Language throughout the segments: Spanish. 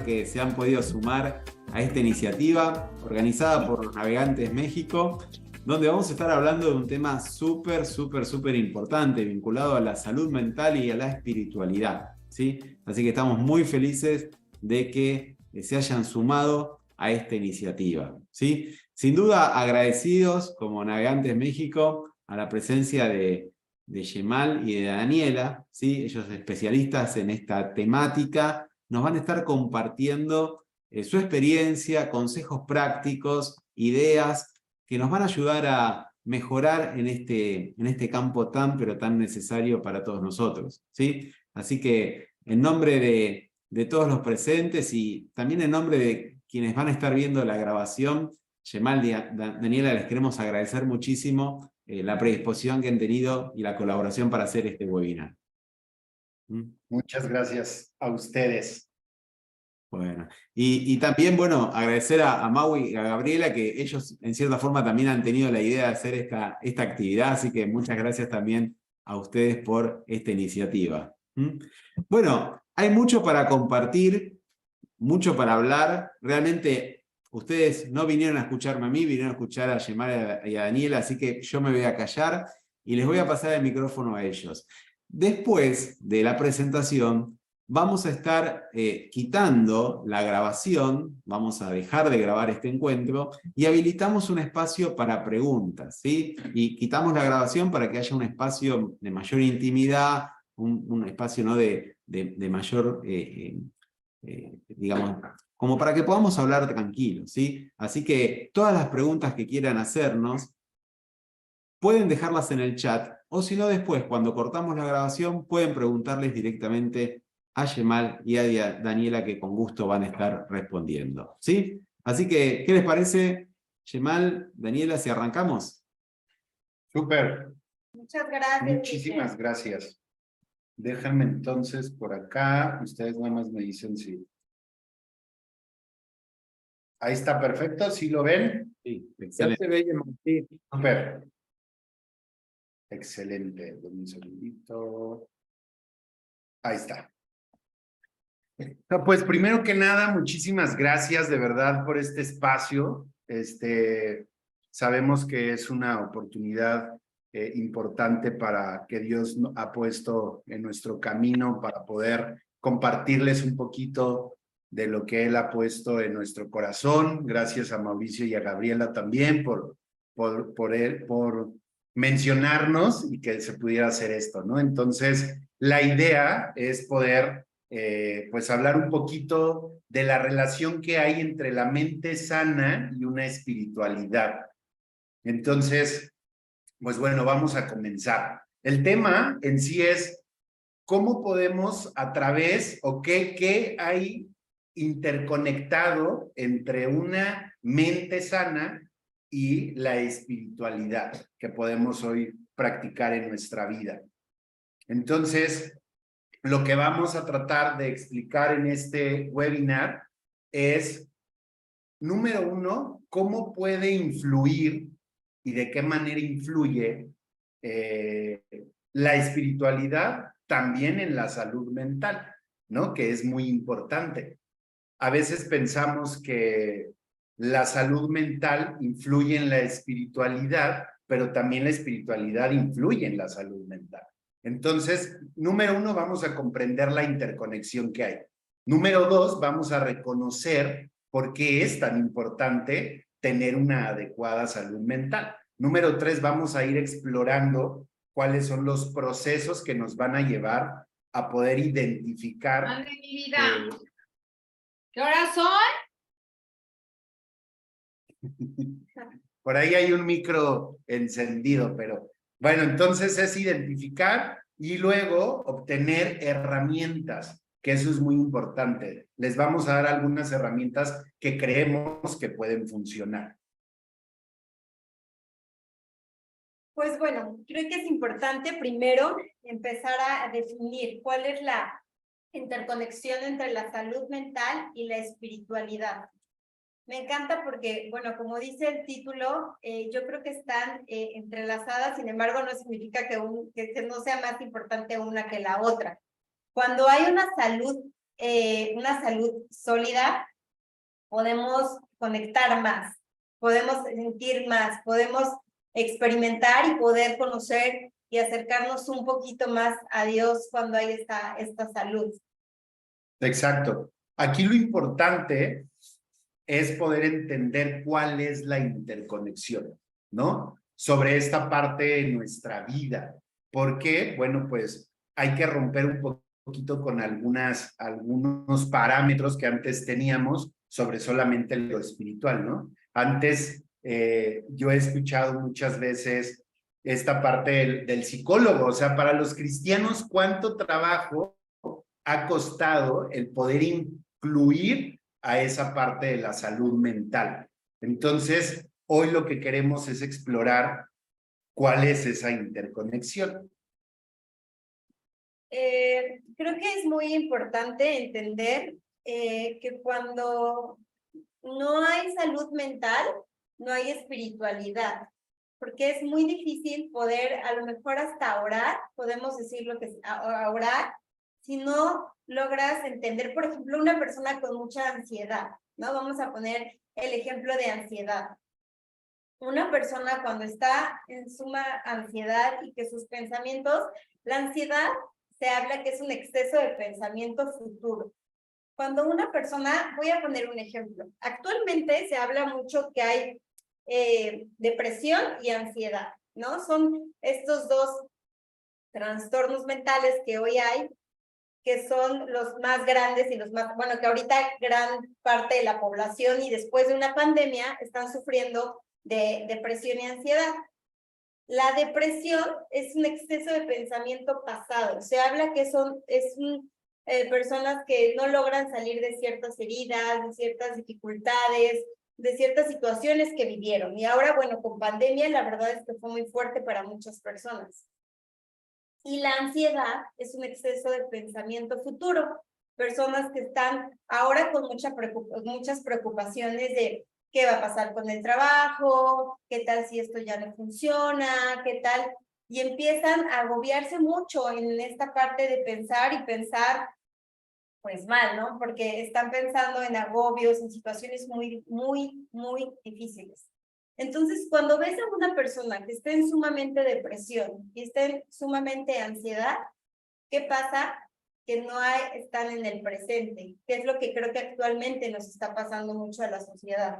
que se han podido sumar a esta iniciativa organizada por Navegantes México, donde vamos a estar hablando de un tema súper importante vinculado a la salud mental y a la espiritualidad, ¿sí? Así que estamos muy felices de que se hayan sumado a esta iniciativa, ¿sí? Sin duda agradecidos como Navegantes México a la presencia de Yemal y de Daniela, ¿sí? Ellos especialistas en esta temática, nos van a estar compartiendo su experiencia, consejos prácticos, ideas que nos van a ayudar a mejorar en este campo pero tan necesario para todos nosotros, ¿sí? Así que en nombre de todos los presentes y también en nombre de quienes van a estar viendo la grabación, Yemal y Daniela, les queremos agradecer muchísimo la predisposición que han tenido y la colaboración para hacer este webinar. Muchas gracias a ustedes. Bueno, y también, bueno, agradecer a Maui y a Gabriela, que ellos en cierta forma también han tenido la idea de hacer esta actividad, así que muchas gracias también a ustedes por esta iniciativa. Bueno, hay mucho para compartir, mucho para hablar. Realmente ustedes no vinieron a escucharme a mí, vinieron a escuchar a Yemal y a Daniela, así que yo me voy a callar y les voy a pasar el micrófono a ellos. Después de la presentación, vamos a estar quitando la grabación, vamos a dejar de grabar este encuentro y habilitamos un espacio para preguntas, ¿sí? Y quitamos la grabación para que haya un espacio de mayor intimidad, un espacio, ¿no?, de mayor, digamos, como para que podamos hablar tranquilos, ¿sí? Así que todas las preguntas que quieran hacernos, pueden dejarlas en el chat, o si no después, cuando cortamos la grabación, pueden preguntarles directamente a Yemal y a Daniela, que con gusto van a estar respondiendo, ¿sí? Así que, ¿qué les parece, Yemal, Daniela, si arrancamos? Súper. Muchas gracias. Muchísimas gracias. Déjame entonces por acá, ustedes nada más me dicen si. Ahí está perfecto, ¿sí lo ven? Sí, Ya excelente. se ve, sí. Súper. Excelente. Dame un segundito. Ahí está. No, pues primero que nada, muchísimas gracias de verdad por este espacio. Sabemos que es una oportunidad importante para que Dios ha puesto en nuestro camino para poder compartirles un poquito de lo que Él ha puesto en nuestro corazón. Gracias a Mauricio y a Gabriela también por mencionarnos y que se pudiera hacer esto, ¿no? Entonces, la idea es poder pues hablar un poquito de la relación que hay entre la mente sana y una espiritualidad. Entonces, pues bueno, vamos a comenzar. El tema en sí es cómo podemos a través o qué hay interconectado entre una mente sana y la espiritualidad que podemos hoy practicar en nuestra vida. Entonces, lo que vamos a tratar de explicar en este webinar es, número uno, cómo puede influir y de qué manera influye la espiritualidad también en la salud mental, ¿no? Que es muy importante. A veces pensamos que la salud mental influye en la espiritualidad, pero también la espiritualidad influye en la salud mental. Entonces, número uno, vamos a comprender la interconexión que hay. Número dos, vamos a reconocer por qué es tan importante tener una adecuada salud mental. Número tres, vamos a ir explorando cuáles son los procesos que nos van a llevar a poder identificar. Madre mi vida. ¿Qué horas son? Por ahí hay un micro encendido, pero bueno, entonces es identificar y luego obtener herramientas, que eso es muy importante. Les vamos a dar algunas herramientas que creemos que pueden funcionar. Pues bueno, creo que es importante primero empezar a definir cuál es la interconexión entre la salud mental y la espiritualidad. Me encanta porque, bueno, como dice el título, yo creo que están entrelazadas, sin embargo, no significa que no sea más importante una que la otra. Cuando hay una salud una salud sólida, podemos conectar más, podemos sentir más, podemos experimentar y poder conocer y acercarnos un poquito más a Dios cuando hay esta salud. Exacto. Aquí lo importante es poder entender cuál es la interconexión, ¿no? Sobre esta parte de nuestra vida. ¿Por qué? Bueno, pues hay que romper un poquito con algunos parámetros que antes teníamos sobre solamente lo espiritual, ¿no? Antes yo he escuchado muchas veces esta parte del psicólogo, o sea, para los cristianos, ¿cuánto trabajo ha costado el poder incluir a esa parte de la salud mental? Entonces, hoy lo que queremos es explorar cuál es esa interconexión. Creo que es muy importante entender que cuando no hay salud mental, no hay espiritualidad, porque es muy difícil poder, a lo mejor hasta orar, podemos decir lo que es orar, si no logras entender, por ejemplo, una persona con mucha ansiedad, ¿no? Vamos a poner el ejemplo de ansiedad. Una persona cuando está en suma ansiedad y que sus pensamientos, la ansiedad se habla que es un exceso de pensamiento futuro. Cuando una persona, voy a poner un ejemplo, actualmente se habla mucho que hay depresión y ansiedad, ¿no? Son estos dos trastornos mentales que hoy hay, que son los más grandes y los más, bueno, que ahorita gran parte de la población y después de una pandemia están sufriendo de depresión y ansiedad. La depresión es un exceso de pensamiento pasado. Se habla que personas que no logran salir de ciertas heridas, de ciertas dificultades, de ciertas situaciones que vivieron. Y ahora, bueno, con pandemia, la verdad es que fue muy fuerte para muchas personas. Y la ansiedad es un exceso de pensamiento futuro. Personas que están ahora con muchas preocupaciones de qué va a pasar con el trabajo, qué tal si esto ya no funciona, qué tal, y empiezan a agobiarse mucho en esta parte de pensar y pensar pues mal, ¿no? Porque están pensando en agobios, en situaciones muy, muy, muy difíciles. Entonces, cuando ves a una persona que está en sumamente depresión y está en sumamente ansiedad, ¿qué pasa? Que no están en el presente, que es lo que creo que actualmente nos está pasando mucho a la sociedad.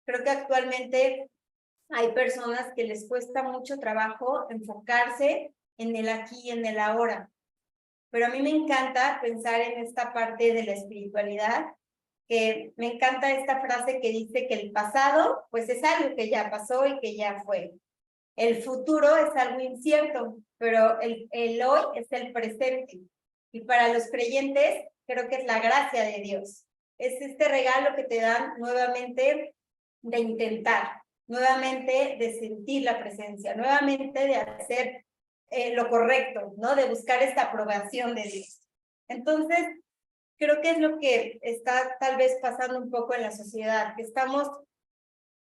Creo que actualmente hay personas que les cuesta mucho trabajo enfocarse en el aquí y en el ahora. Pero a mí me encanta pensar en esta parte de la espiritualidad, que me encanta esta frase que dice que el pasado, pues es algo que ya pasó y que ya fue. El futuro es algo incierto, pero el hoy es el presente. Y para los creyentes, creo que es la gracia de Dios. Es este regalo que te dan nuevamente de intentar, nuevamente de sentir la presencia, nuevamente de hacer lo correcto, ¿no? De buscar esta aprobación de Dios. Entonces, creo que es lo que está tal vez pasando un poco en la sociedad, que estamos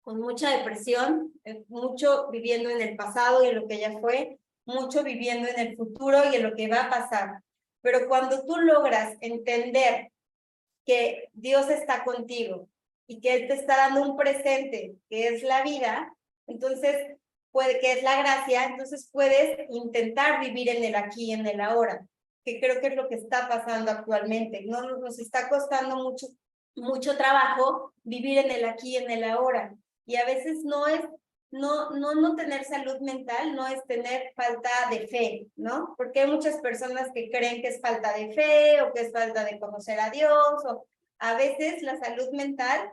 con mucha depresión, mucho viviendo en el pasado y en lo que ya fue, mucho viviendo en el futuro y en lo que va a pasar. Pero cuando tú logras entender que Dios está contigo y que Él te está dando un presente, que es la vida, entonces, que es la gracia, entonces puedes intentar vivir en el aquí y en el ahora, que creo que es lo que está pasando actualmente. No nos está costando mucho trabajo vivir en el aquí y en el ahora. Y a veces no tener salud mental no es tener falta de fe, ¿no? Porque hay muchas personas que creen que es falta de fe o que es falta de conocer a Dios, o a veces la salud mental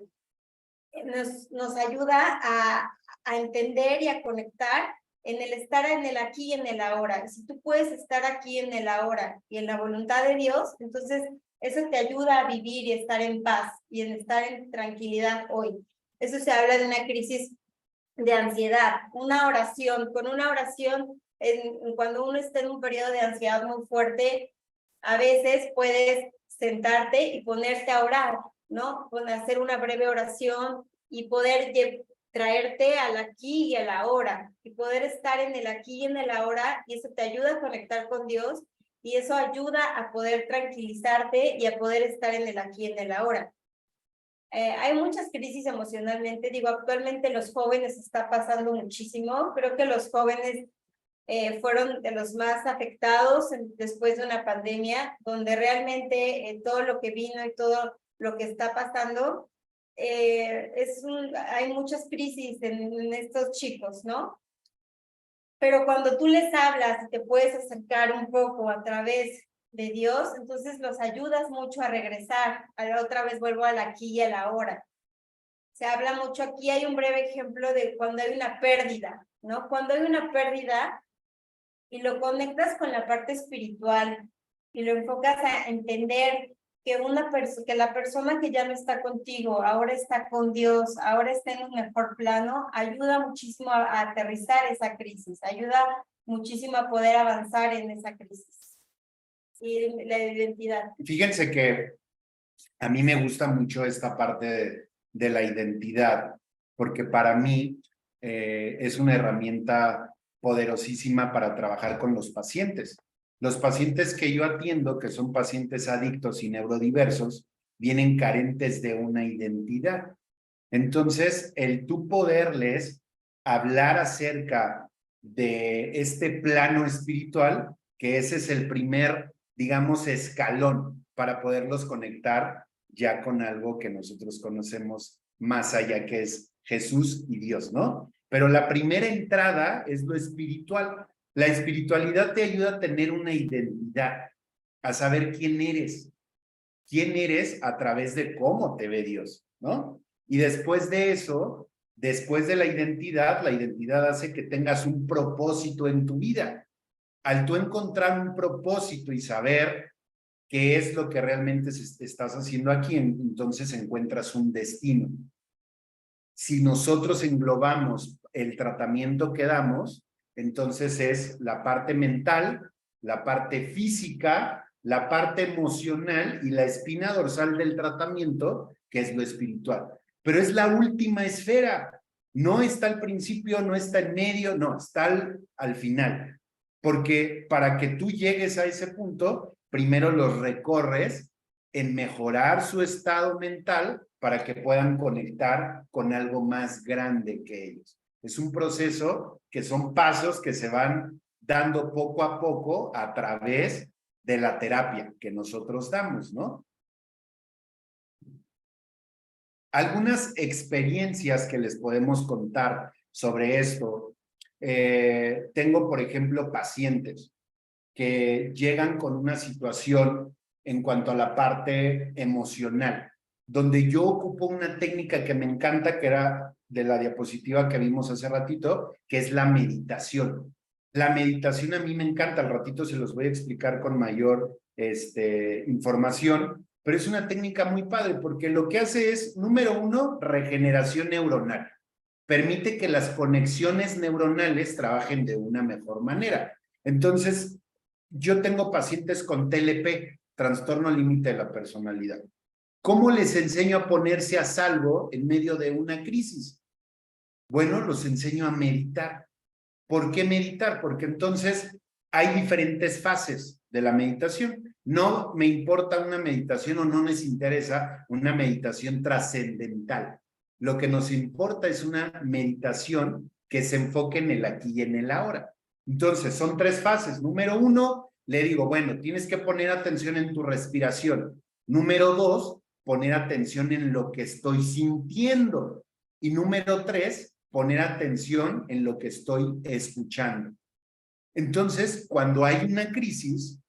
nos ayuda a entender y a conectar en el estar en el aquí y en el ahora. Si tú puedes estar aquí en el ahora y en la voluntad de Dios, entonces eso te ayuda a vivir y estar en paz y en estar en tranquilidad hoy. Eso se habla de una crisis de ansiedad, una oración. Con una oración, cuando uno está en un periodo de ansiedad muy fuerte, a veces puedes sentarte y ponerte a orar, ¿no? Hacer una breve oración y poder traerte al aquí y a la ahora, y poder estar en el aquí y en el ahora, y eso te ayuda a conectar con Dios y eso ayuda a poder tranquilizarte y a poder estar en el aquí y en el ahora. Hay muchas crisis emocionalmente, digo, actualmente los jóvenes está pasando muchísimo, creo que los jóvenes fueron de los más afectados después de una pandemia, donde realmente todo lo que vino y todo lo que está pasando, hay muchas crisis en estos chicos, ¿no? Pero cuando tú les hablas y te puedes acercar un poco a través de Dios, entonces los ayudas mucho a regresar. A la otra vez vuelvo al aquí y a la ahora. Se habla mucho, aquí hay un breve ejemplo de cuando hay una pérdida, ¿no? Cuando hay una pérdida y lo conectas con la parte espiritual y lo enfocas a entender que la persona que ya no está contigo, ahora está con Dios, ahora está en un mejor plano, ayuda muchísimo a aterrizar esa crisis, ayuda muchísimo a poder avanzar en esa crisis. Y la identidad. Fíjense que a mí me gusta mucho esta parte de la identidad, porque para mí es una herramienta poderosísima para trabajar con los pacientes. Los pacientes que yo atiendo, que son pacientes adictos y neurodiversos, vienen carentes de una identidad. Entonces, el tú poderles hablar acerca de este plano espiritual, que ese es el primer, digamos, escalón para poderlos conectar ya con algo que nosotros conocemos más allá, que es Jesús y Dios, ¿no? Pero la primera entrada es lo espiritual. La espiritualidad te ayuda a tener una identidad, a saber quién eres a través de cómo te ve Dios, ¿no? Y después de eso, después de la identidad hace que tengas un propósito en tu vida. Al tú encontrar un propósito y saber qué es lo que realmente estás haciendo aquí, entonces encuentras un destino. Si nosotros englobamos el tratamiento que damos, entonces es la parte mental, la parte física, la parte emocional y la espina dorsal del tratamiento, que es lo espiritual. Pero es la última esfera. No está al principio, no está en medio, no, está al final. Porque para que tú llegues a ese punto, primero los recorres en mejorar su estado mental para que puedan conectar con algo más grande que ellos. Es un proceso que son pasos que se van dando poco a poco a través de la terapia que nosotros damos, ¿no? Algunas experiencias que les podemos contar sobre esto. Tengo, por ejemplo, pacientes que llegan con una situación en cuanto a la parte emocional, donde yo ocupo una técnica que me encanta, que era de la diapositiva que vimos hace ratito, que es la meditación. La meditación a mí me encanta, al ratito se los voy a explicar con mayor información, pero es una técnica muy padre porque lo que hace es, número uno, regeneración neuronal. Permite que las conexiones neuronales trabajen de una mejor manera. Entonces, yo tengo pacientes con TLP, trastorno límite de la personalidad. ¿Cómo les enseño a ponerse a salvo en medio de una crisis? Bueno, los enseño a meditar. ¿Por qué meditar? Porque entonces hay diferentes fases de la meditación. No me importa una meditación o no les interesa una meditación trascendental. Lo que nos importa es una meditación que se enfoque en el aquí y en el ahora. Entonces, son tres fases. Número uno, le digo, bueno, tienes que poner atención en tu respiración. Número dos, poner atención en lo que estoy sintiendo. Y número tres, poner atención en lo que estoy escuchando. Entonces, cuando hay una crisis,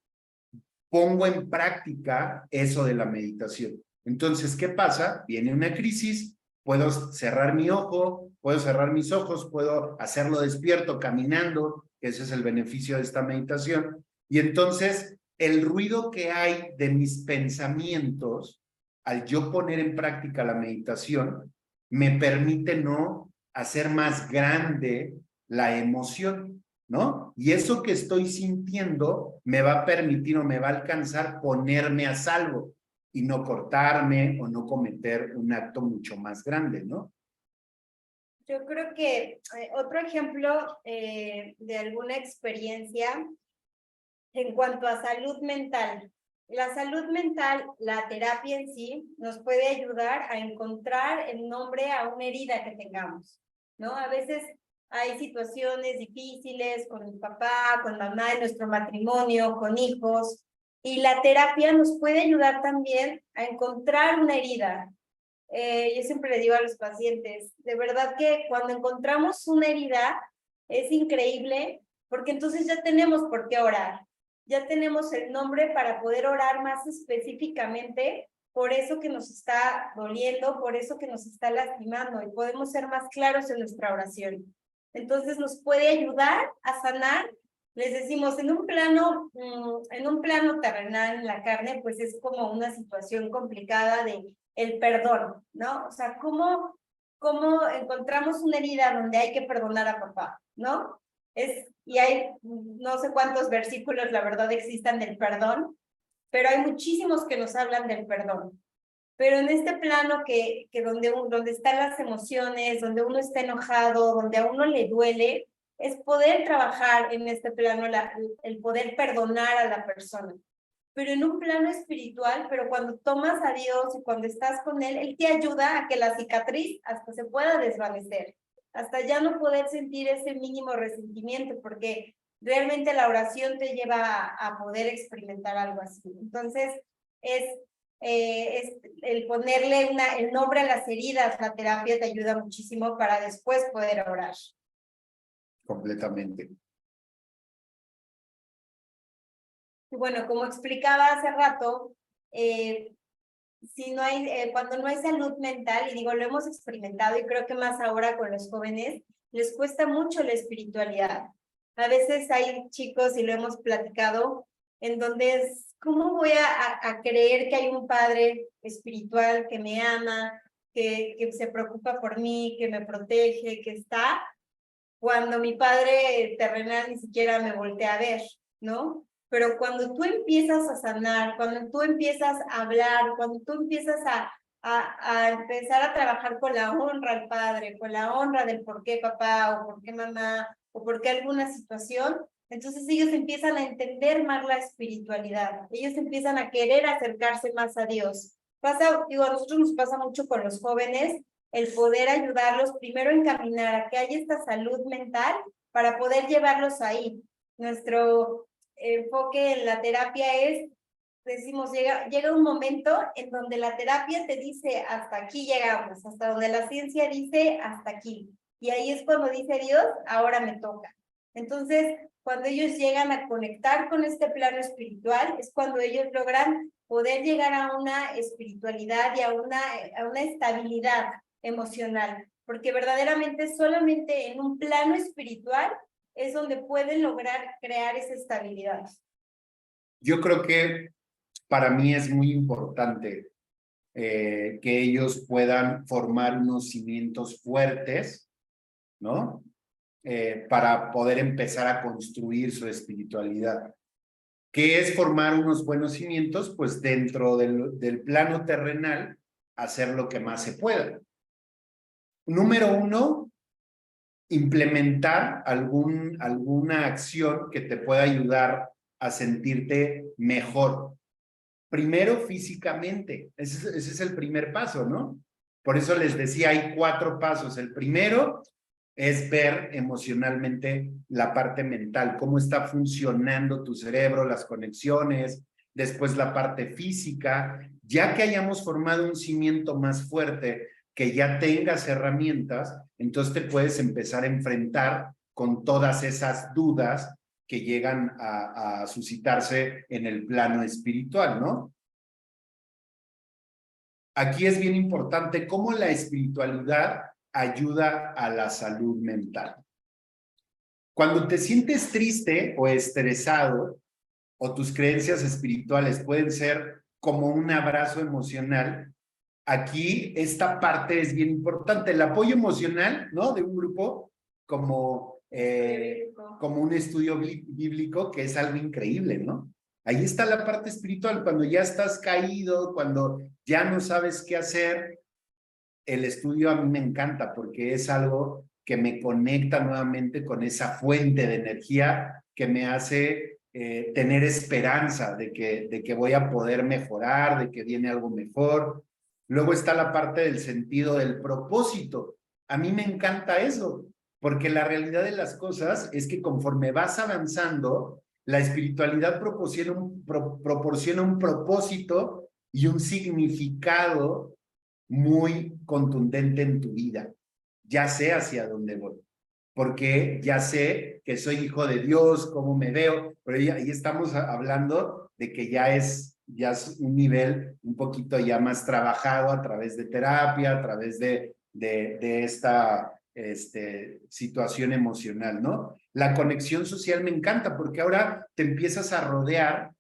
pongo en práctica eso de la meditación. Entonces, ¿qué pasa? Viene una crisis, puedo cerrar mi ojo, puedo cerrar mis ojos, puedo hacerlo despierto, caminando, ese es el beneficio de esta meditación. Y entonces, el ruido que hay de mis pensamientos, al yo poner en práctica la meditación, me permite no hacer más grande la emoción, ¿no? Y eso que estoy sintiendo me va a permitir o me va a alcanzar ponerme a salvo y no cortarme o no cometer un acto mucho más grande, ¿no? Yo creo que otro ejemplo de alguna experiencia En cuanto a salud mental, la salud mental, la terapia en sí, nos puede ayudar a encontrar el nombre a una herida que tengamos, ¿no? A veces hay situaciones difíciles con mi papá, con mamá en nuestro matrimonio, con hijos, y la terapia nos puede ayudar también a encontrar una herida. Yo siempre le digo a los pacientes, de verdad que cuando encontramos una herida es increíble porque entonces ya tenemos por qué orar, ya tenemos el nombre para poder orar más específicamente por eso que nos está doliendo, por eso que nos está lastimando y podemos ser más claros en nuestra oración. Entonces nos puede ayudar a sanar. Les decimos, en un plano terrenal, en la carne, pues es como una situación complicada de el perdón, ¿no? O sea, ¿cómo encontramos una herida donde hay que perdonar a papá, ¿no? Y hay no sé cuántos versículos, la verdad, existan del perdón, pero hay muchísimos que nos hablan del perdón. Pero en este plano donde están las emociones, donde uno está enojado, donde a uno le duele, es poder trabajar en este plano, el poder perdonar a la persona. Pero en un plano espiritual, pero cuando tomas a Dios y cuando estás con Él te ayuda a que la cicatriz hasta se pueda desvanecer, hasta ya no poder sentir ese mínimo resentimiento, porque realmente la oración te lleva a poder experimentar algo así. Entonces, es el ponerle el nombre a las heridas, la terapia te ayuda muchísimo para después poder orar. Completamente. Bueno, como explicaba hace rato, cuando no hay salud mental, y digo, lo hemos experimentado y creo que más ahora con los jóvenes, les cuesta mucho la espiritualidad. A veces hay chicos, y lo hemos platicado, en donde ¿cómo voy a creer que hay un padre espiritual que me ama, que se preocupa por mí, que me protege, que está, cuando mi padre terrenal ni siquiera me voltea a ver, ¿no? Pero cuando tú empiezas a sanar, cuando tú empiezas a hablar, cuando tú empiezas a empezar a trabajar con la honra al padre, con la honra del por qué papá o por qué mamá o por qué alguna situación, entonces ellos empiezan a entender más la espiritualidad, ellos empiezan a querer acercarse más a Dios. A nosotros nos pasa mucho con los jóvenes, el poder ayudarlos primero a encaminar a que haya esta salud mental para poder llevarlos ahí. Nuestro enfoque en la terapia decimos, llega un momento en donde la terapia te dice hasta aquí llegamos, hasta donde la ciencia dice hasta aquí. Y ahí es cuando dice Dios, ahora me toca. Entonces, cuando ellos llegan a conectar con este plano espiritual, es cuando ellos logran poder llegar a una espiritualidad y a una estabilidad emocional, porque verdaderamente solamente en un plano espiritual es donde pueden lograr crear esa estabilidad. Yo creo que para mí es muy importante que ellos puedan formar unos cimientos fuertes, ¿no? Para poder empezar a construir su espiritualidad. ¿Qué es formar unos buenos cimientos? Pues dentro del plano terrenal, hacer lo que más se pueda. Número uno, implementar alguna acción que te pueda ayudar a sentirte mejor. Primero, físicamente. Ese es el primer paso, ¿no? Por eso les decía, hay 4 pasos. El primero es ver emocionalmente la parte mental, cómo está funcionando tu cerebro, las conexiones, después la parte física. Ya que hayamos formado un cimiento más fuerte, que ya tengas herramientas, entonces te puedes empezar a enfrentar con todas esas dudas que llegan a suscitarse en el plano espiritual, ¿no? Aquí es bien importante cómo la espiritualidad ayuda a la salud mental. Cuando te sientes triste o estresado, o tus creencias espirituales pueden ser como un abrazo emocional, aquí esta parte es bien importante. El apoyo emocional, ¿no? De un grupo como un estudio bíblico, que es algo increíble, ¿no? Ahí está la parte espiritual, cuando ya estás caído, cuando ya no sabes qué hacer. El estudio a mí me encanta porque es algo que me conecta nuevamente con esa fuente de energía que me hace tener esperanza de que voy a poder mejorar, de que viene algo mejor. Luego está la parte del sentido del propósito. A mí me encanta eso, porque la realidad de las cosas es que conforme vas avanzando, la espiritualidad proporciona un propósito y un significado muy contundente en tu vida. Ya sé hacia dónde voy, porque ya sé que soy hijo de Dios, cómo me veo, pero ahí estamos hablando de que ya es un nivel un poquito ya más trabajado a través de terapia, a través de esta situación emocional, ¿no? La conexión social me encanta porque ahora te empiezas a rodear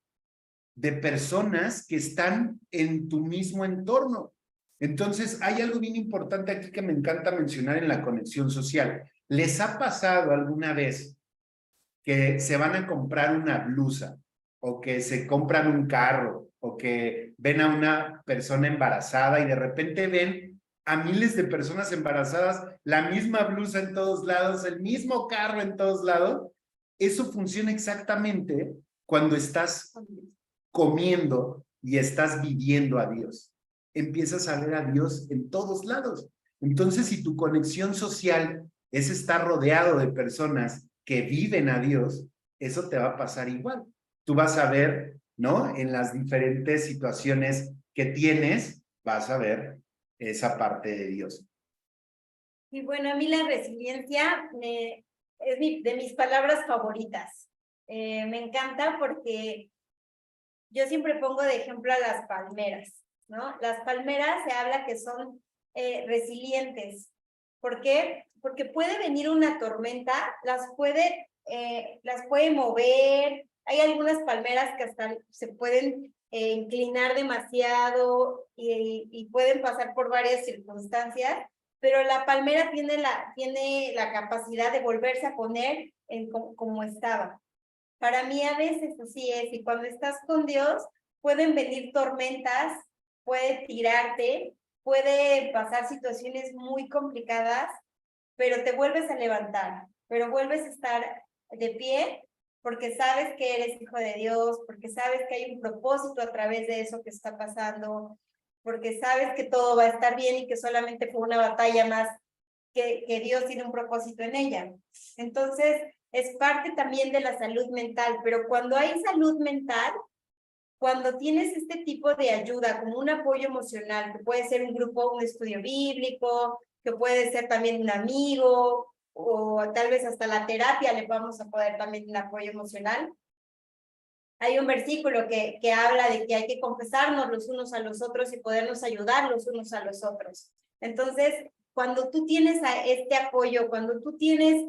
de personas que están en tu mismo entorno. Entonces, hay algo bien importante aquí que me encanta mencionar en la conexión social. ¿Les ha pasado alguna vez que se van a comprar una blusa o que se compran un carro o que ven a una persona embarazada y de repente ven a miles de personas embarazadas, la misma blusa en todos lados, el mismo carro en todos lados? Eso funciona exactamente cuando estás comiendo y estás viviendo a Dios. Empiezas a ver a Dios en todos lados. Entonces, si tu conexión social es estar rodeado de personas que viven a Dios, eso te va a pasar igual. Tú vas a ver, ¿no? En las diferentes situaciones que tienes, vas a ver esa parte de Dios. Y bueno, a mí la resiliencia es de mis palabras favoritas. Me encanta porque yo siempre pongo de ejemplo a las palmeras, ¿no? Las palmeras se habla que son resilientes. ¿Por qué? Porque puede venir una tormenta, las puede mover. Hay algunas palmeras que hasta se pueden inclinar demasiado y pueden pasar por varias circunstancias, pero la palmera tiene la capacidad de volverse a poner como estaba. Para mí a veces así es, y cuando estás con Dios pueden venir tormentas, puede tirarte, puede pasar situaciones muy complicadas, pero te vuelves a levantar, pero vuelves a estar de pie porque sabes que eres hijo de Dios, porque sabes que hay un propósito a través de eso que está pasando, porque sabes que todo va a estar bien y que solamente fue una batalla más, que Dios tiene un propósito en ella. Entonces, es parte también de la salud mental, pero cuando hay salud mental, cuando tienes este tipo de ayuda, como un apoyo emocional, que puede ser un grupo, un estudio bíblico, que puede ser también un amigo, o tal vez hasta la terapia le vamos a poder también un apoyo emocional. Hay un versículo que habla de que hay que confesarnos los unos a los otros y podernos ayudar los unos a los otros. Entonces, cuando tú tienes este apoyo, cuando tú tienes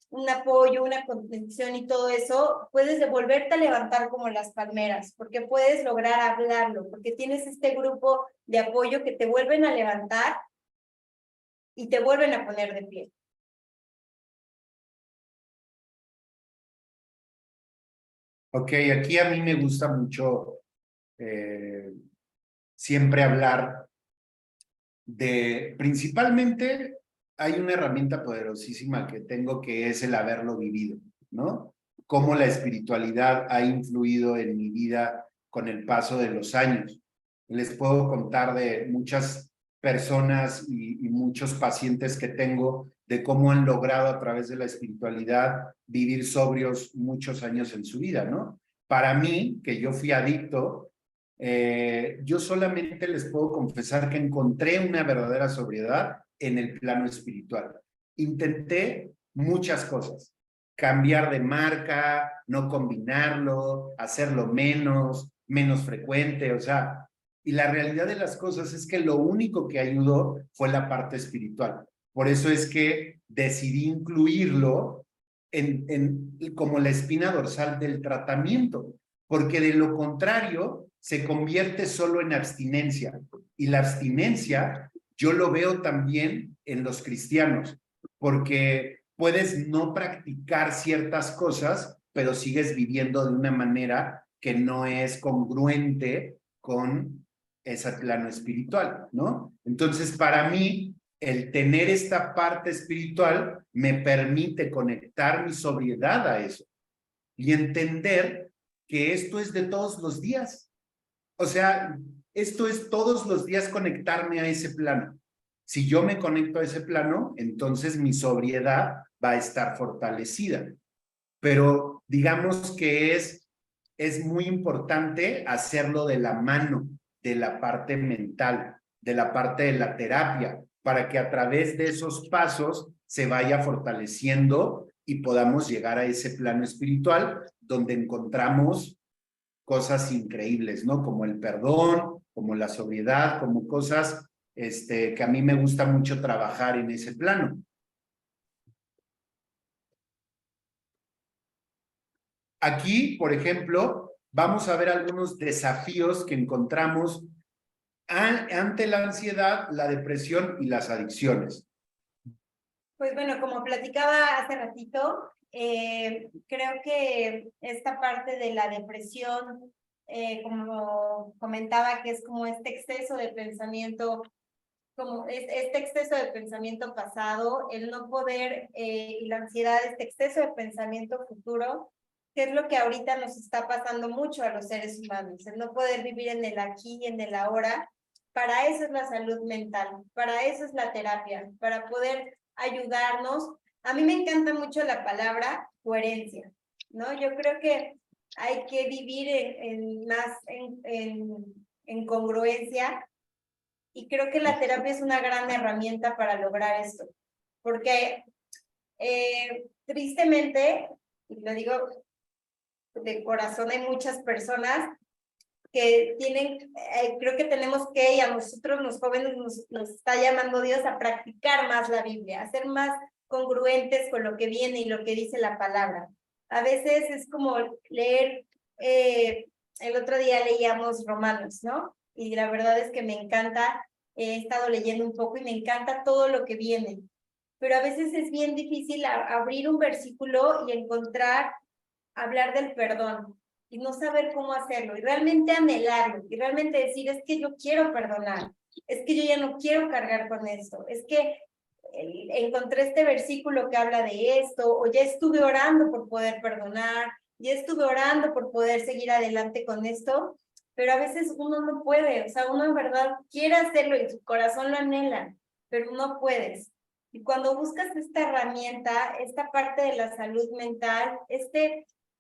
un apoyo, una contención y todo eso, puedes devolverte a levantar como las palmeras, porque puedes lograr hablarlo, porque tienes este grupo de apoyo que te vuelven a levantar y te vuelven a poner de pie. Ok, aquí a mí me gusta mucho siempre hablar principalmente hay una herramienta poderosísima que tengo que es el haberlo vivido, ¿no? Cómo la espiritualidad ha influido en mi vida con el paso de los años. Les puedo contar de muchas personas y muchos pacientes que tengo de cómo han logrado a través de la espiritualidad vivir sobrios muchos años en su vida, ¿no? Para mí, que yo fui adicto, yo solamente les puedo confesar que encontré una verdadera sobriedad en el plano espiritual. Intenté muchas cosas, cambiar de marca, no combinarlo, hacerlo menos frecuente, o sea, y la realidad de las cosas es que lo único que ayudó fue la parte espiritual. Por eso es que decidí incluirlo como la espina dorsal del tratamiento, porque de lo contrario se convierte solo en abstinencia. Y la abstinencia yo lo veo también en los cristianos, porque puedes no practicar ciertas cosas, pero sigues viviendo de una manera que no es congruente con ese plano espiritual, ¿no? Entonces, para mí, el tener esta parte espiritual me permite conectar mi sobriedad a eso. y entender que esto es de todos los días. O sea, esto es todos los días conectarme a ese plano. Si yo me conecto a ese plano, entonces mi sobriedad va a estar fortalecida. Pero digamos que es muy importante hacerlo de la mano, de la parte mental, de la parte de la terapia, para que a través de esos pasos se vaya fortaleciendo y podamos llegar a ese plano espiritual donde encontramos cosas increíbles, ¿no? Como el perdón, como la sobriedad, como cosas que a mí me gusta mucho trabajar en ese plano. Aquí, por ejemplo, vamos a ver algunos desafíos que encontramos ante la ansiedad, la depresión y las adicciones. Pues bueno, como platicaba hace ratito, creo que esta parte de la depresión, como comentaba, que es como este exceso de pensamiento, como este exceso de pensamiento pasado, el no poder, y la ansiedad, este exceso de pensamiento futuro, que es lo que ahorita nos está pasando mucho a los seres humanos, el no poder vivir en el aquí y en el ahora. Para eso es la salud mental, para eso es la terapia, para poder ayudarnos. A mí me encanta mucho la palabra coherencia, ¿no? Yo creo que hay que vivir más en congruencia, y creo que la terapia es una gran herramienta para lograr esto, porque tristemente, y lo digo de corazón, hay muchas personas que tienen, creo que tenemos que, y a nosotros los jóvenes nos está llamando Dios a practicar más la Biblia, a ser más congruentes con lo que viene y lo que dice la palabra. A veces es como leer, el otro día leíamos Romanos, ¿no? Y la verdad es que me encanta, he estado leyendo un poco y me encanta todo lo que viene, pero a veces es bien difícil abrir un versículo y encontrar, hablar del perdón, y no saber cómo hacerlo, y realmente anhelarlo, y realmente decir, es que yo quiero perdonar, es que yo ya no quiero cargar con esto, es que encontré este versículo que habla de esto, o ya estuve orando por poder perdonar, ya estuve orando por poder seguir adelante con esto, pero a veces uno no puede, o sea, uno en verdad quiere hacerlo y su corazón lo anhela, pero no puedes. Y cuando buscas esta herramienta, esta parte de la salud mental,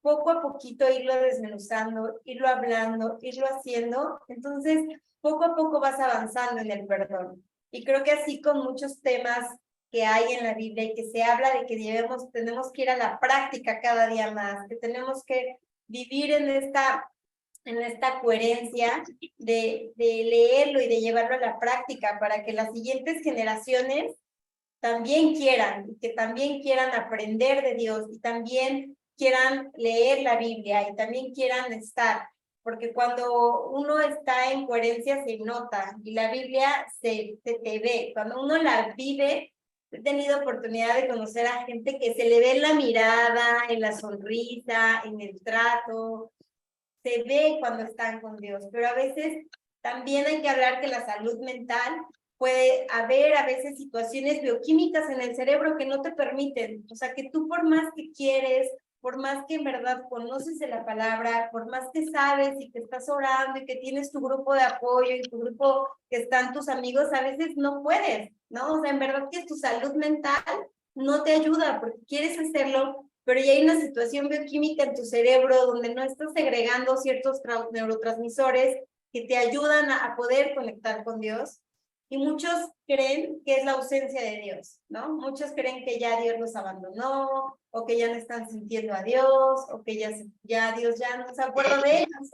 poco a poquito irlo desmenuzando, irlo hablando, irlo haciendo, entonces poco a poco vas avanzando en el perdón. Y creo que así con muchos temas que hay en la Biblia y que se habla de que tenemos que ir a la práctica cada día más, que tenemos que vivir en esta coherencia de leerlo y de llevarlo a la práctica para que las siguientes generaciones también quieran, y que también quieran aprender de Dios, y también quieran leer la Biblia, y también quieran estar, porque cuando uno está en coherencia se nota, y la Biblia se te ve, cuando uno la vive. He tenido oportunidad de conocer a gente que se le ve en la mirada, en la sonrisa, en el trato, se ve cuando están con Dios, pero a veces también hay que hablar que la salud mental puede haber a veces situaciones bioquímicas en el cerebro que no te permiten, o sea, que tú por más que quieres, por más que en verdad conoces de la palabra, por más que sabes y que estás orando y que tienes tu grupo de apoyo y tu grupo que están tus amigos, a veces no puedes, ¿no? O sea, en verdad que tu salud mental no te ayuda porque quieres hacerlo, pero ya hay una situación bioquímica en tu cerebro donde no estás segregando ciertos neurotransmisores que te ayudan a poder conectar con Dios. Y muchos creen que es la ausencia de Dios, ¿no? Muchos creen que ya Dios los abandonó, o que ya no están sintiendo a Dios, o que ya Dios ya no se acuerda de ellos.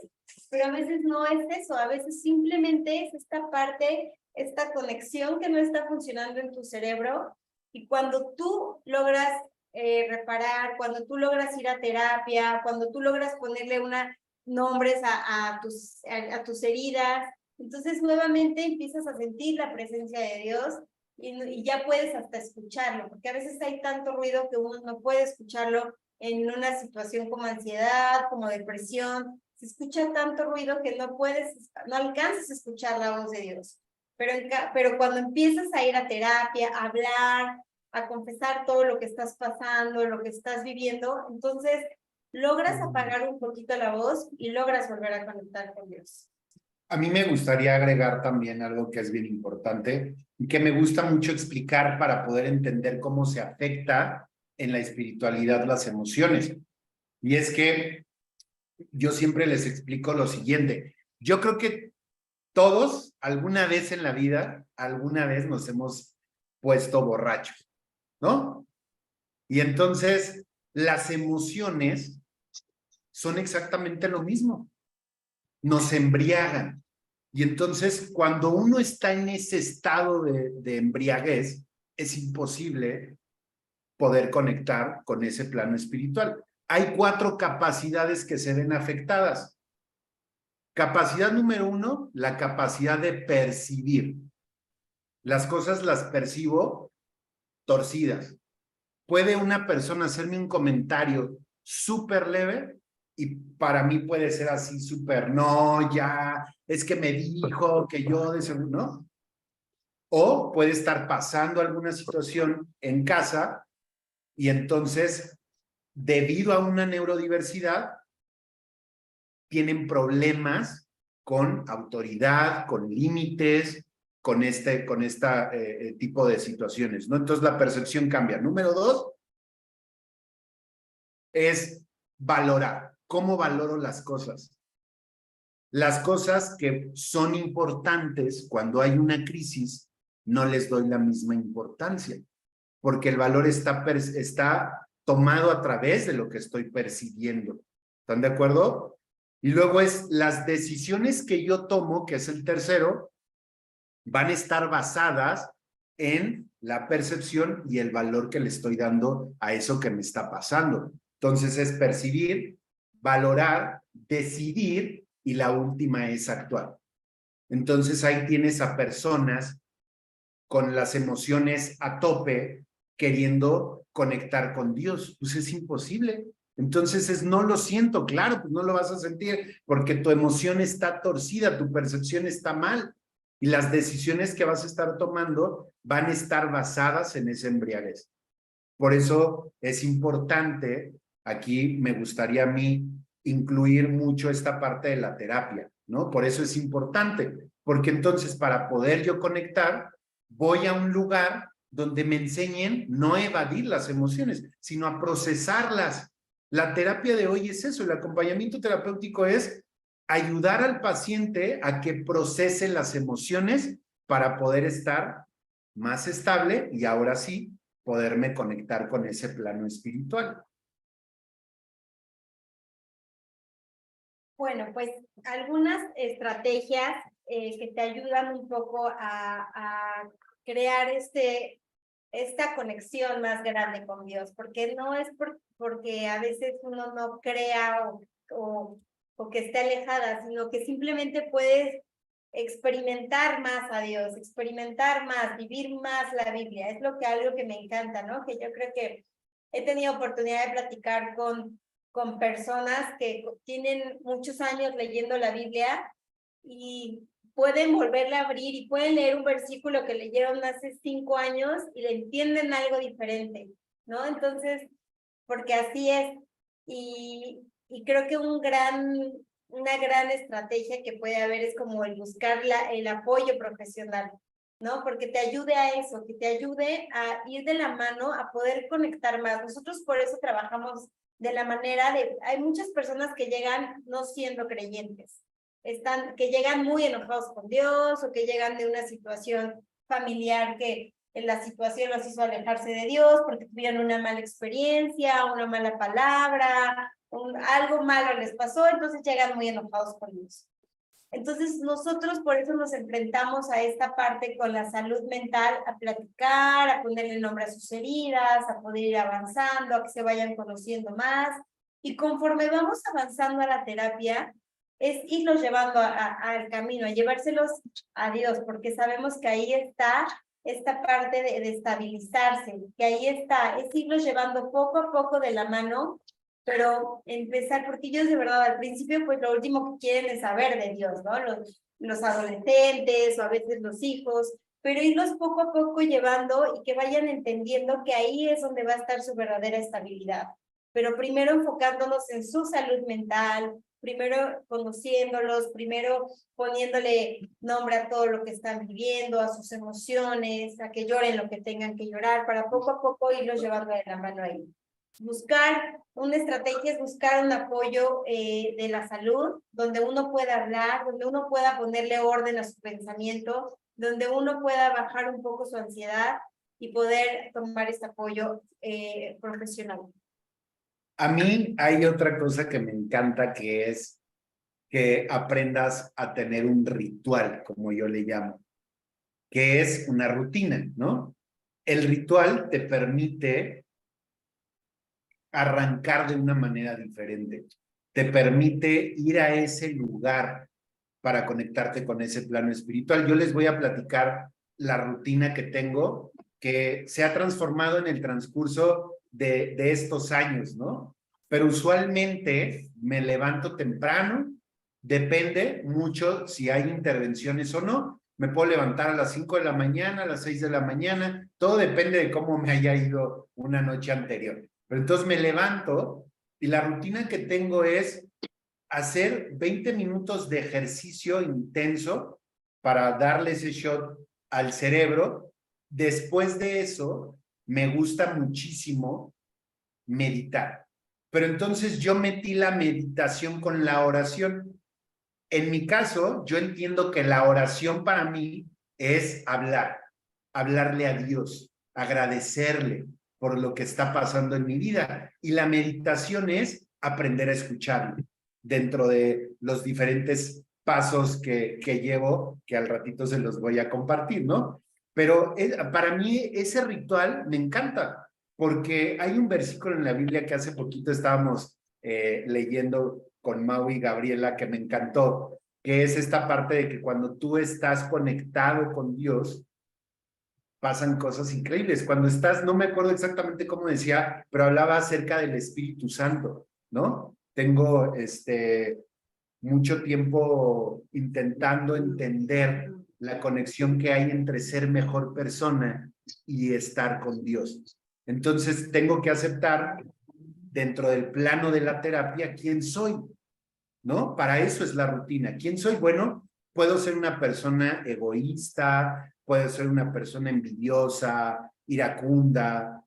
Pero a veces no es eso, a veces simplemente es esta parte, esta conexión que no está funcionando en tu cerebro. Y cuando tú logras reparar, cuando tú logras ir a terapia, cuando tú logras ponerle nombres a tus heridas, entonces nuevamente empiezas a sentir la presencia de Dios y ya puedes hasta escucharlo, porque a veces hay tanto ruido que uno no puede escucharlo en una situación como ansiedad, como depresión. Se escucha tanto ruido que no alcanzas a escuchar la voz de Dios. Pero cuando empiezas a ir a terapia, a hablar, a confesar todo lo que estás pasando, lo que estás viviendo, entonces logras apagar un poquito la voz y logras volver a conectar con Dios. A mí me gustaría agregar también algo que es bien importante y que me gusta mucho explicar para poder entender cómo se afecta en la espiritualidad las emociones. Y es que yo siempre les explico lo siguiente. Yo creo que todos, alguna vez en la vida, alguna vez nos hemos puesto borrachos, ¿no? Y entonces las emociones son exactamente lo mismo. Nos embriagan. Y entonces cuando uno está en ese estado de embriaguez, es imposible poder conectar con ese plano espiritual. Hay 4 capacidades que se ven afectadas. Capacidad número 1, la capacidad de percibir. Las cosas las percibo torcidas. Puede una persona hacerme un comentario súper leve y para mí puede ser así súper, no, ya, es que me dijo que yo, ¿no? O puede estar pasando alguna situación en casa y entonces, debido a una neurodiversidad, tienen problemas con autoridad, con límites, con este tipo de situaciones, ¿no? Entonces la percepción cambia. Número 2 es valorar. ¿Cómo valoro las cosas? Las cosas que son importantes cuando hay una crisis, no les doy la misma importancia, porque el valor está tomado a través de lo que estoy percibiendo. ¿Están de acuerdo? Y luego es las decisiones que yo tomo, que es el tercero, van a estar basadas en la percepción y el valor que le estoy dando a eso que me está pasando. Entonces es percibir, valorar, decidir y la última es actuar. Entonces ahí tienes a personas con las emociones a tope queriendo conectar con Dios. Pues es imposible. Entonces es no lo siento, claro, pues no lo vas a sentir porque tu emoción está torcida, tu percepción está mal y las decisiones que vas a estar tomando van a estar basadas en esa embriaguez. Por eso es importante, aquí me gustaría a mí incluir mucho esta parte de la terapia, ¿no? Por eso es importante, porque entonces para poder yo conectar, voy a un lugar donde me enseñen no a evadir las emociones, sino a procesarlas. La terapia de hoy es eso, el acompañamiento terapéutico es ayudar al paciente a que procese las emociones para poder estar más estable y ahora sí poderme conectar con ese plano espiritual. Bueno, pues algunas estrategias que te ayudan un poco a crear esta conexión más grande con Dios, porque no es porque a veces uno no crea o que esté alejada, sino que simplemente puedes experimentar más a Dios, experimentar más, vivir más la Biblia. Es algo que me encanta, ¿no? Que yo creo que he tenido oportunidad de platicar con personas que tienen muchos años leyendo la Biblia y pueden volverla a abrir y pueden leer un versículo que leyeron hace 5 años y le entienden algo diferente, ¿no? Entonces, porque así es. Y creo que una gran estrategia que puede haber es como el buscar el apoyo profesional, ¿no? Porque te ayude a eso, que te ayude a ir de la mano, a poder conectar más. Nosotros por eso trabajamos de la manera hay muchas personas que llegan no siendo creyentes, que llegan muy enojados con Dios o que llegan de una situación familiar que en la situación los hizo alejarse de Dios porque tuvieron una mala experiencia, una mala palabra, algo malo les pasó, entonces llegan muy enojados con Dios. Entonces nosotros por eso nos enfrentamos a esta parte con la salud mental, a platicar, a ponerle nombre a sus heridas, a poder ir avanzando, a que se vayan conociendo más. Y conforme vamos avanzando a la terapia, es irlos llevando al camino, a llevárselos a Dios, porque sabemos que ahí está esta parte de estabilizarse, que ahí está, es irlos llevando poco a poco de la mano, pero empezar, porque ellos de verdad al principio pues lo último que quieren es saber de Dios, ¿no? Los adolescentes o a veces los hijos, pero irlos poco a poco llevando y que vayan entendiendo que ahí es donde va a estar su verdadera estabilidad, pero primero enfocándonos en su salud mental, primero conociéndolos, primero poniéndole nombre a todo lo que están viviendo, a sus emociones, a que lloren lo que tengan que llorar, para poco a poco irlos llevando de la mano ahí. Buscar, una estrategia es buscar un apoyo de la salud, donde uno pueda hablar, donde uno pueda ponerle orden a su pensamiento, donde uno pueda bajar un poco su ansiedad y poder tomar este apoyo profesional. A mí hay otra cosa que me encanta, que es que aprendas a tener un ritual, como yo le llamo, que es una rutina, ¿no? El ritual te permite arrancar de una manera diferente, te permite ir a ese lugar para conectarte con ese plano espiritual. Yo les voy a platicar la rutina que tengo, que se ha transformado en el transcurso de estos años, ¿no? Pero usualmente me levanto temprano, depende mucho si hay intervenciones o no. Me puedo levantar a las 5 de la mañana, a las 6 de la mañana, todo depende de cómo me haya ido una noche anterior. Pero entonces me levanto y la rutina que tengo es hacer 20 minutos de ejercicio intenso para darle ese shot al cerebro. Después de eso, me gusta muchísimo meditar. Pero entonces yo metí la meditación con la oración. En mi caso, yo entiendo que la oración para mí es hablar, hablarle a Dios, agradecerle por lo que está pasando en mi vida. Y la meditación es aprender a escucharle dentro de los diferentes pasos que llevo, que al ratito se los voy a compartir, ¿no? Pero para mí ese ritual me encanta, porque hay un versículo en la Biblia que hace poquito estábamos leyendo con Mau y Gabriela, que me encantó, que es esta parte de que cuando tú estás conectado con Dios, pasan cosas increíbles. Cuando estás, no me acuerdo exactamente cómo decía, pero hablaba acerca del Espíritu Santo, ¿no? Tengo mucho tiempo intentando entender la conexión que hay entre ser mejor persona y estar con Dios. Entonces tengo que aceptar dentro del plano de la terapia quién soy, ¿no? Para eso es la rutina. ¿Quién soy? Bueno, puedo ser una persona egoísta, puedo ser una persona envidiosa, iracunda,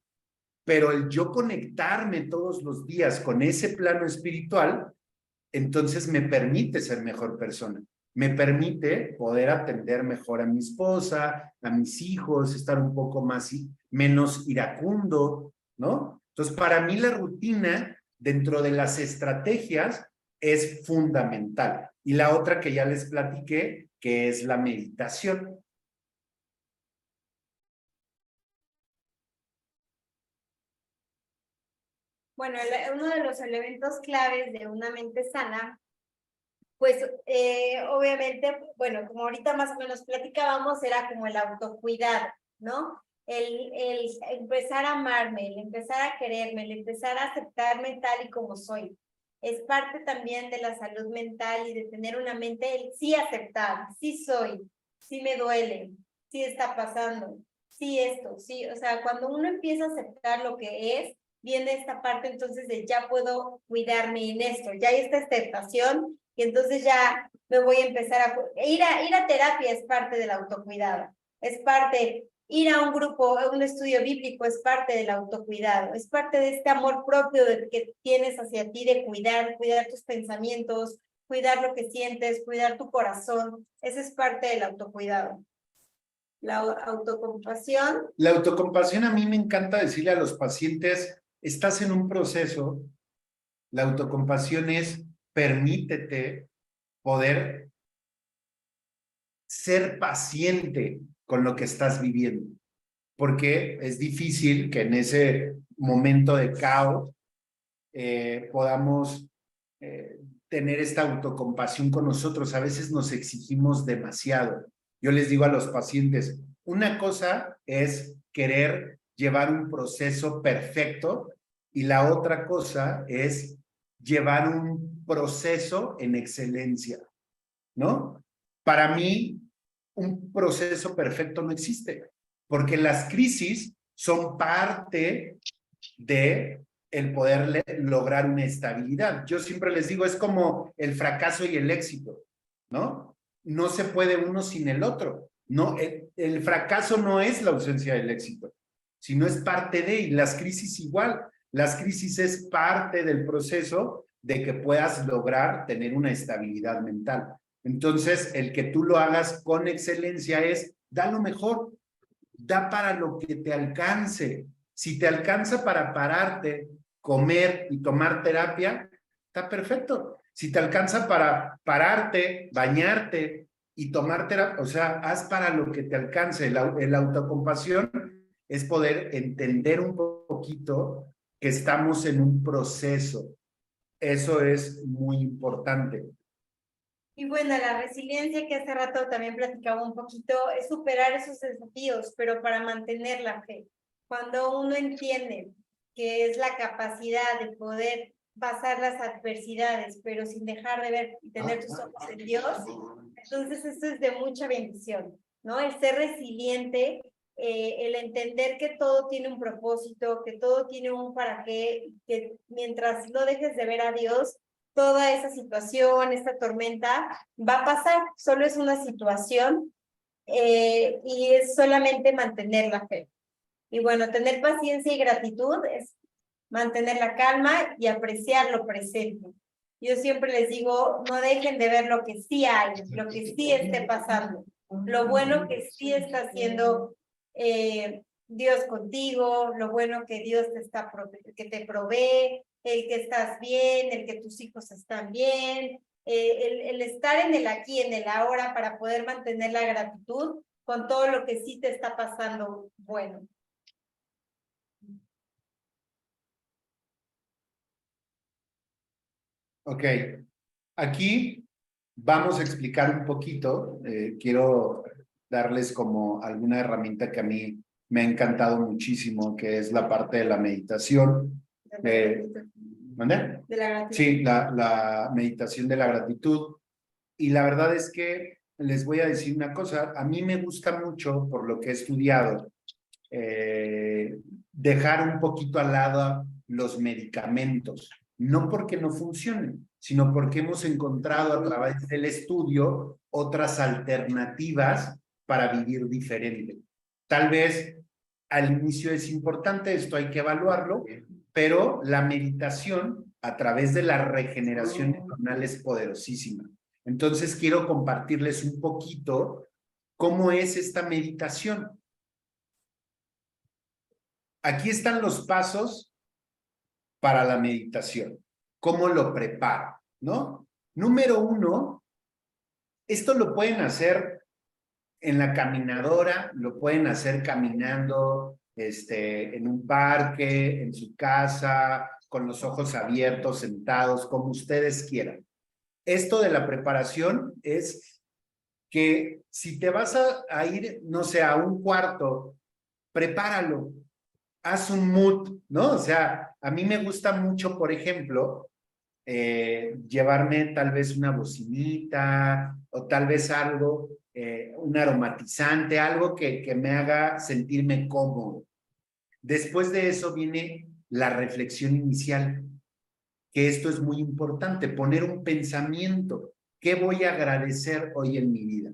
pero el yo conectarme todos los días con ese plano espiritual, entonces me permite ser mejor persona. Me permite poder atender mejor a mi esposa, a mis hijos, estar un poco más, menos iracundo, ¿no? Entonces, para mí la rutina dentro de las estrategias es fundamental. Y la otra que ya les platiqué, que es la meditación. Bueno, uno de los elementos claves de una mente sana, pues obviamente, bueno, como ahorita más o menos platicábamos, era como el autocuidado, ¿no? El empezar a amarme, el empezar a quererme, el empezar a aceptarme tal y como soy. Es parte también de la salud mental y de tener una mente sí aceptada, sí soy, sí me duele, sí está pasando, sí esto, sí, o sea, cuando uno empieza a aceptar lo que es, viene esta parte entonces de ya puedo cuidarme en esto, ya hay esta aceptación y entonces ya me voy a empezar a ir a terapia es parte del autocuidado, es parte, ir a un grupo, a un estudio bíblico es parte del autocuidado, es parte de este amor propio que tienes hacia ti de cuidar tus pensamientos, cuidar lo que sientes, cuidar tu corazón, esa es parte del autocuidado. La autocompasión. La autocompasión, a mí me encanta decirle a los pacientes, estás en un proceso, la autocompasión es permítete poder ser paciente con lo que estás viviendo, porque es difícil que en ese momento de caos podamos tener esta autocompasión con nosotros. A veces nos exigimos demasiado. Yo les digo a los pacientes, una cosa es querer llevar un proceso perfecto y la otra cosa es llevar un proceso en excelencia, ¿no? Para mí, un proceso perfecto no existe, porque las crisis son parte de el poder lograr una estabilidad. Yo siempre les digo, es como el fracaso y el éxito, ¿no? No se puede uno sin el otro. No, el fracaso no es la ausencia del éxito, sino es parte de, y las crisis igual. Las crisis es parte del proceso de que puedas lograr tener una estabilidad mental. Entonces, el que tú lo hagas con excelencia es, da lo mejor, da para lo que te alcance. Si te alcanza para pararte, comer y tomar terapia, está perfecto. Si te alcanza para pararte, bañarte y tomar terapia, o sea, haz para lo que te alcance. La autocompasión es poder entender un poquito que estamos en un proceso. Eso es muy importante. Y bueno, la resiliencia que hace rato también platicaba un poquito, es superar esos desafíos, pero para mantener la fe. Cuando uno entiende que es la capacidad de poder pasar las adversidades, pero sin dejar de ver y tener tus ojos en Dios, entonces eso es de mucha bendición, ¿no? El ser resiliente, el entender que todo tiene un propósito, que todo tiene un para qué, que mientras no dejes de ver a Dios, toda esa situación, esta tormenta, va a pasar, solo es una situación y es solamente mantener la fe. Y bueno, tener paciencia y gratitud es mantener la calma y apreciar lo presente. Yo siempre les digo, no dejen de ver lo que sí hay, lo que sí esté pasando, lo bueno que sí está haciendo Dios contigo, lo bueno que Dios que te provee, el que estás bien, el que tus hijos están bien, el estar en el aquí, en el ahora para poder mantener la gratitud con todo lo que sí te está pasando bueno. Ok, aquí vamos a explicar un poquito, quiero darles como alguna herramienta que a mí me ha encantado muchísimo, que es la parte de la meditación. ¿Mande? De la gratitud. Sí, la meditación de la gratitud. Y la verdad es que les voy a decir una cosa, a mí me gusta mucho, por lo que he estudiado, dejar un poquito al lado los medicamentos, no porque no funcionen, sino porque hemos encontrado a través del estudio otras alternativas para vivir diferente. Tal vez al inicio es importante, esto hay que evaluarlo, pero la meditación a través de la regeneración neuronal es poderosísima. Entonces quiero compartirles un poquito cómo es esta meditación. Aquí están los pasos para la meditación. ¿Cómo lo preparo? ¿No? Número 1, esto lo pueden hacer en la caminadora, lo pueden hacer caminando en un parque, en su casa, con los ojos abiertos, sentados, como ustedes quieran. Esto de la preparación es que si te vas a ir, no sé, a un cuarto, prepáralo, haz un mood, ¿no? O sea, a mí me gusta mucho, por ejemplo, llevarme tal vez una bocinita o tal vez algo, un aromatizante, algo que me haga sentirme cómodo. Después de eso viene la reflexión inicial, que esto es muy importante, poner un pensamiento. ¿Qué voy a agradecer hoy en mi vida?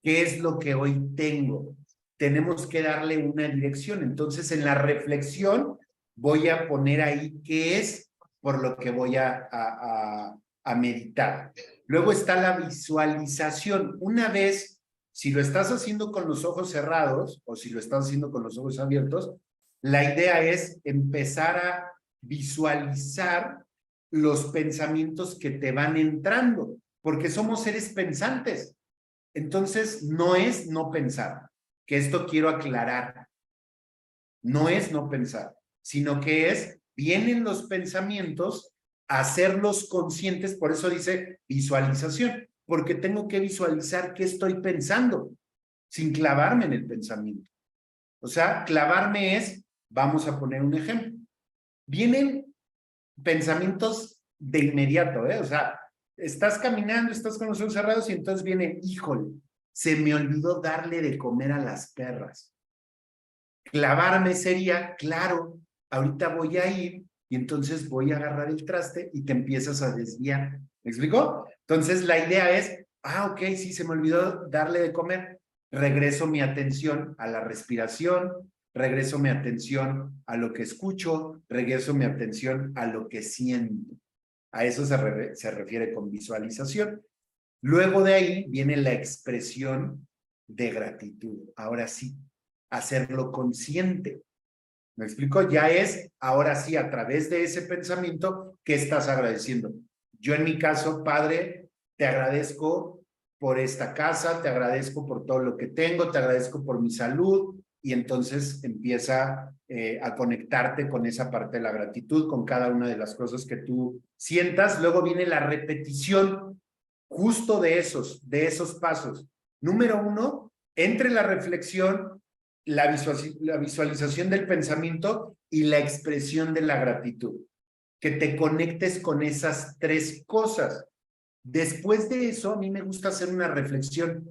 ¿Qué es lo que hoy tengo? Tenemos que darle una dirección. Entonces, en la reflexión voy a poner ahí qué es por lo que voy a meditar. Luego está la visualización. Una vez, si lo estás haciendo con los ojos cerrados o si lo estás haciendo con los ojos abiertos, la idea es empezar a visualizar los pensamientos que te van entrando, porque somos seres pensantes. Entonces, no es no pensar, que esto quiero aclarar. No es no pensar, sino que es, vienen los pensamientos, hacerlos conscientes, por eso dice visualización, porque tengo que visualizar qué estoy pensando, sin clavarme en el pensamiento. O sea, clavarme es, vamos a poner un ejemplo, vienen pensamientos de inmediato, o sea, estás caminando, estás con los ojos cerrados y entonces viene, híjole, se me olvidó darle de comer a las perras. Clavarme sería, claro, ahorita voy a ir y entonces voy a agarrar el traste y te empiezas a desviar. ¿Me explico? Entonces la idea es, ok, sí, se me olvidó darle de comer. Regreso mi atención a la respiración, regreso mi atención a lo que escucho, regreso mi atención a lo que siento. A eso se refiere con visualización. Luego de ahí viene la expresión de gratitud. Ahora sí, hacerlo consciente. ¿Me explico? Ya es, ahora sí, a través de ese pensamiento, ¿qué estás agradeciendo? Yo en mi caso, Padre, te agradezco por esta casa, te agradezco por todo lo que tengo, te agradezco por mi salud, y entonces empieza a conectarte con esa parte de la gratitud, con cada una de las cosas que tú sientas. Luego viene la repetición justo de esos pasos. Número 1, entre la reflexión, la visualización del pensamiento y la expresión de la gratitud. Que te conectes con esas 3 cosas. Después de eso, a mí me gusta hacer una reflexión.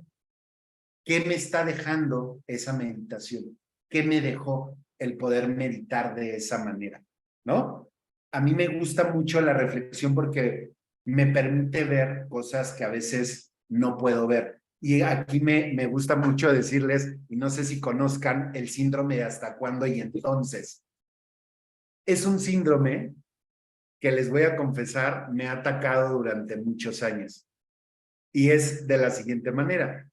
¿Qué me está dejando esa meditación? ¿Qué me dejó el poder meditar de esa manera? ¿No? A mí me gusta mucho la reflexión porque me permite ver cosas que a veces no puedo ver. Y aquí me gusta mucho decirles, y no sé si conozcan el síndrome de hasta cuándo y entonces. Es un síndrome que, les voy a confesar, me ha atacado durante muchos años. Y es de la siguiente manera.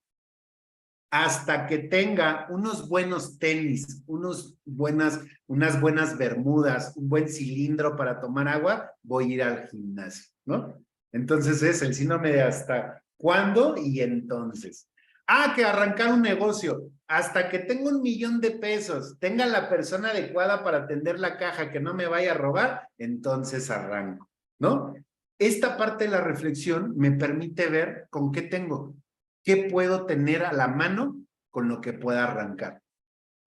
Hasta que tenga unos buenos tenis, unas buenas bermudas, un buen cilindro para tomar agua, voy a ir al gimnasio, ¿no? Entonces es el síndrome de hasta cuándo y entonces. Que arrancar un negocio, hasta que tenga 1,000,000 de pesos, tenga la persona adecuada para atender la caja, que no me vaya a robar, entonces arranco, ¿no? Esta parte de la reflexión me permite ver con qué tengo. ¿Qué puedo tener a la mano con lo que pueda arrancar?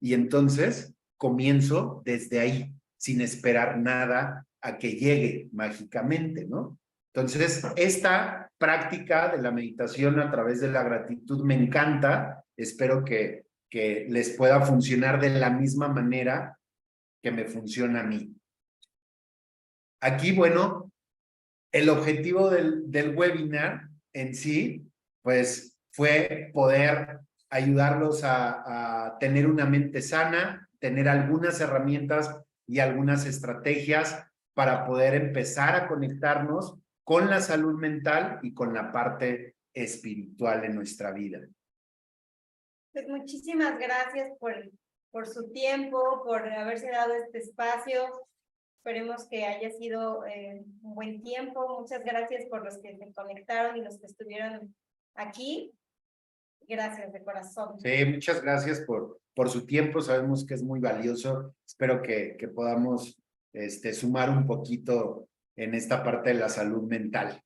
Y entonces comienzo desde ahí, sin esperar nada a que llegue mágicamente, ¿no? Entonces, esta práctica de la meditación a través de la gratitud me encanta. Espero que les pueda funcionar de la misma manera que me funciona a mí. Aquí, bueno, el objetivo del webinar en sí, pues, fue poder ayudarlos a tener una mente sana, tener algunas herramientas y algunas estrategias para poder empezar a conectarnos con la salud mental y con la parte espiritual de nuestra vida. Pues muchísimas gracias por su tiempo, por haberse dado este espacio. Esperemos que haya sido un buen tiempo. Muchas gracias por los que se conectaron y los que estuvieron aquí. Gracias de corazón. Sí, muchas gracias por su tiempo. Sabemos que es muy valioso. Espero que podamos sumar un poquito en esta parte de la salud mental.